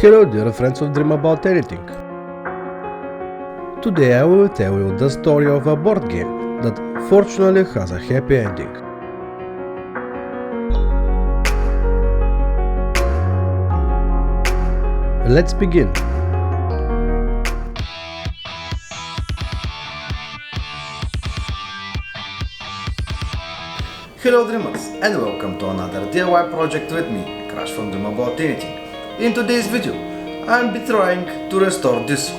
Hello dear friends of Dream About Anything. Today I will tell you the story of a board game that fortunately has a happy ending. Let's begin. Hello Dreamers and welcome to another DIY project with me, Crash from Dream About Anything. In today's video, I'll be trying to restore this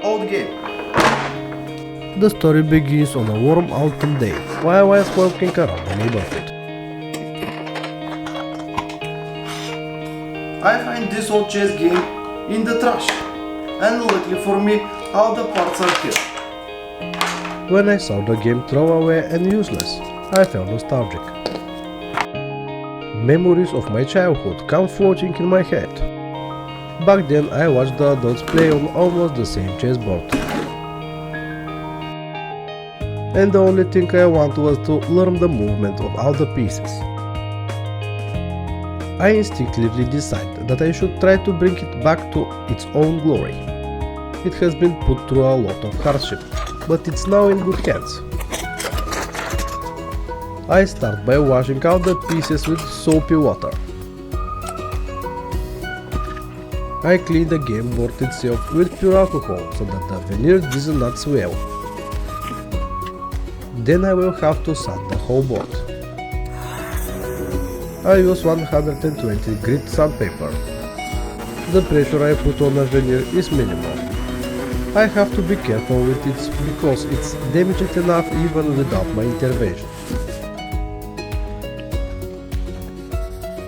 old game. The story begins on a warm autumn day while I was walking around the neighborhood. I find this old chess game in the trash, and luckily for me, all the parts are here. When I saw the game throwaway and useless, I felt nostalgic. Memories of my childhood come floating in my head. Back then I watched the adults play on almost the same chessboard. And the only thing I wanted was to learn the movement of all the pieces. I instinctively decided that I should try to bring it back to its own glory. It has been put through a lot of hardship, but it's now in good hands. I start by washing out the pieces with soapy water. I clean the game board itself with pure alcohol so that the veneer does not swell. Then I will have to sand the whole board. I use 120 grit sandpaper. The pressure I put on the veneer is minimal. I have to be careful with it because it's damaged enough even without my intervention.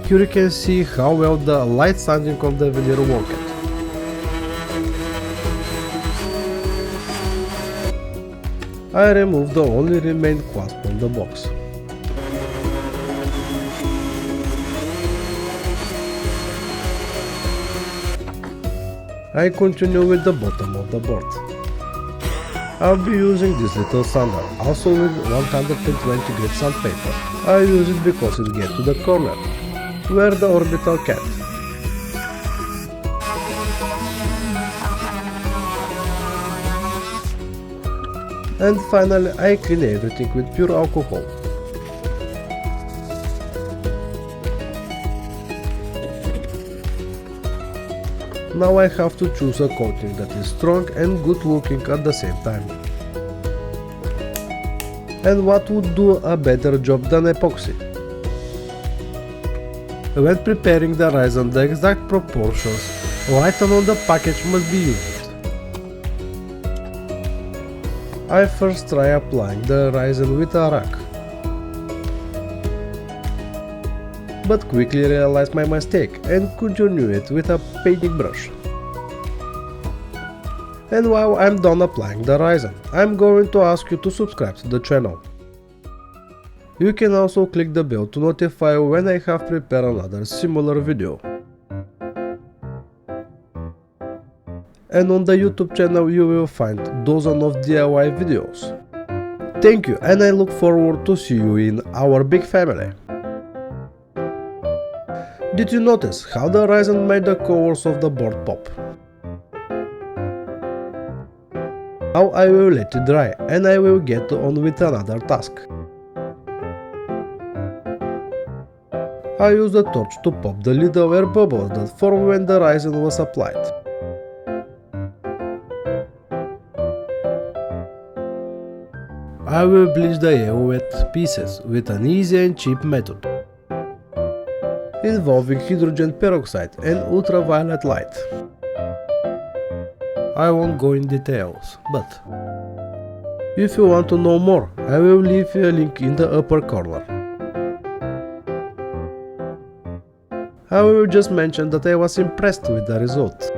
Here you can see how well the light sanding of the veneer worked. I removed the only remaining clasp on the box. I continue with the bottom of the board. I'll be using this little sander, also with 120 grit sandpaper. I use it because it gets to the corner, where the orbital can't. And finally I clean everything with pure alcohol. Now I have to choose a coating that is strong and good looking at the same time. And what would do a better job than epoxy? When preparing the resin, the exact proportions written on the package must be used. I first try applying the resin with a rag, but quickly realized my mistake and continue it with a painting brush. And while I'm done applying the resin, I'm going to ask you to subscribe to the channel. You can also click the bell to notify you when I have prepared another similar video. And on the YouTube channel you will find dozens of DIY videos. Thank you, and I look forward to see you in our big family. Did you notice how the resin made the colors of the board pop? Now I will let it dry and I will get on with another task. I used a torch to pop the little air bubbles that formed when the resin was applied. I will bleach the yellow wet pieces with an easy and cheap method, involving hydrogen peroxide and ultraviolet light. I won't go in details, but if you want to know more, I will leave a link in the upper corner. I will just mention that I was impressed with the result.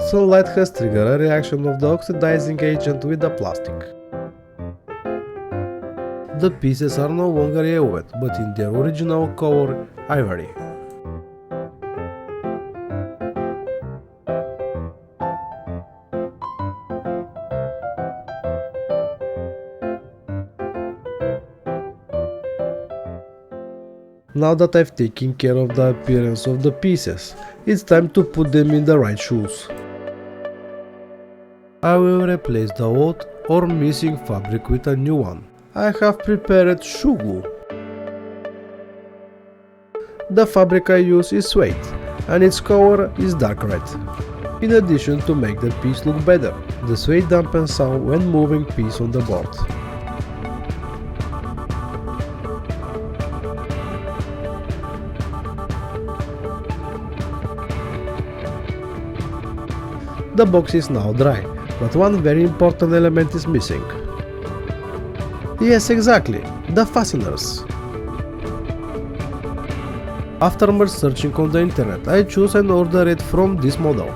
Sunlight has triggered a reaction of the oxidizing agent with the plastic. The pieces are no longer yellow wet, but in their original color, ivory. Now that I've taken care of the appearance of the pieces, it's time to put them in the right shoes. I will replace the old or missing fabric with a new one. I have prepared shoe glue. The fabric I use is suede, and its color is dark red. In addition, to make the piece look better, the suede dampens sound when moving piece on the board. The box is now dry, but one very important element is missing. Yes, exactly, the fasteners. After much searching on the internet, I chose and ordered it from this model.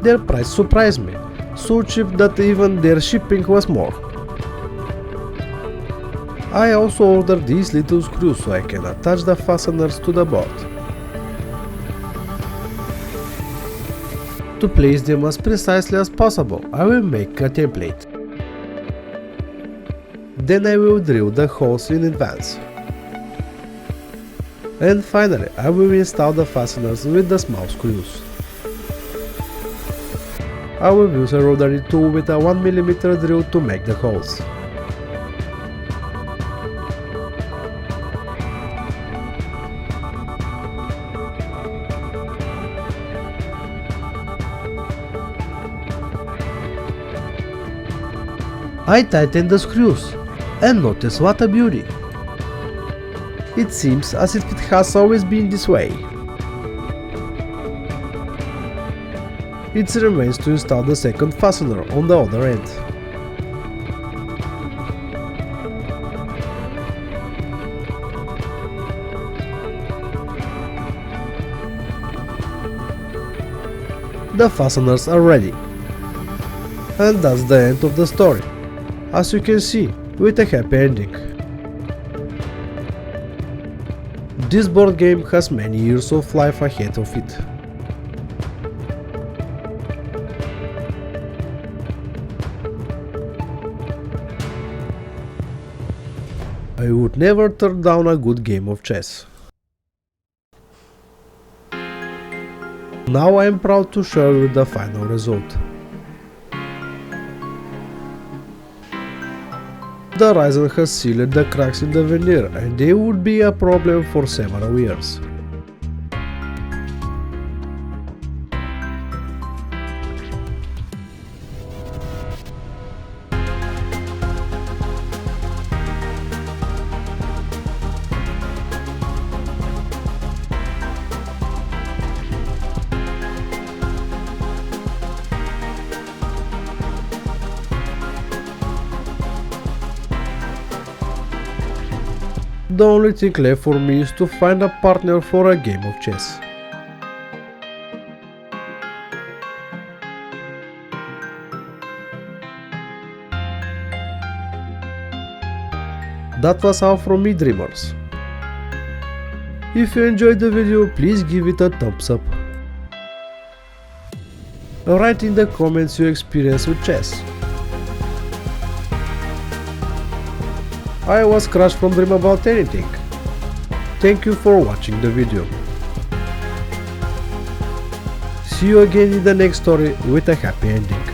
Their price surprised me, so cheap that even their shipping was more. I also ordered these little screws so I can attach the fasteners to the board. To place them as precisely as possible, I will make a template. Then I will drill the holes in advance. And finally, I will install the fasteners with the small screws. I will use a rotary tool with a 1mm drill to make the holes. I tighten the screws, and notice what a beauty! It seems as if it has always been this way. It remains to install the second fastener on the other end. The fasteners are ready. And that's the end of the story. As you can see, with a happy ending. This board game has many years of life ahead of it. I would never turn down a good game of chess. Now I am proud to share you the final result. The Ryzen has sealed the cracks in the veneer, and they would be a problem for several years. The only thing left for me is to find a partner for a game of chess. That was all from me, dreamers. If you enjoyed the video, please give it a thumbs up. Write in the comments your experience with chess. I was Crash from Dream About Anything. Thank you for watching the video. See you again in the next story with a happy ending.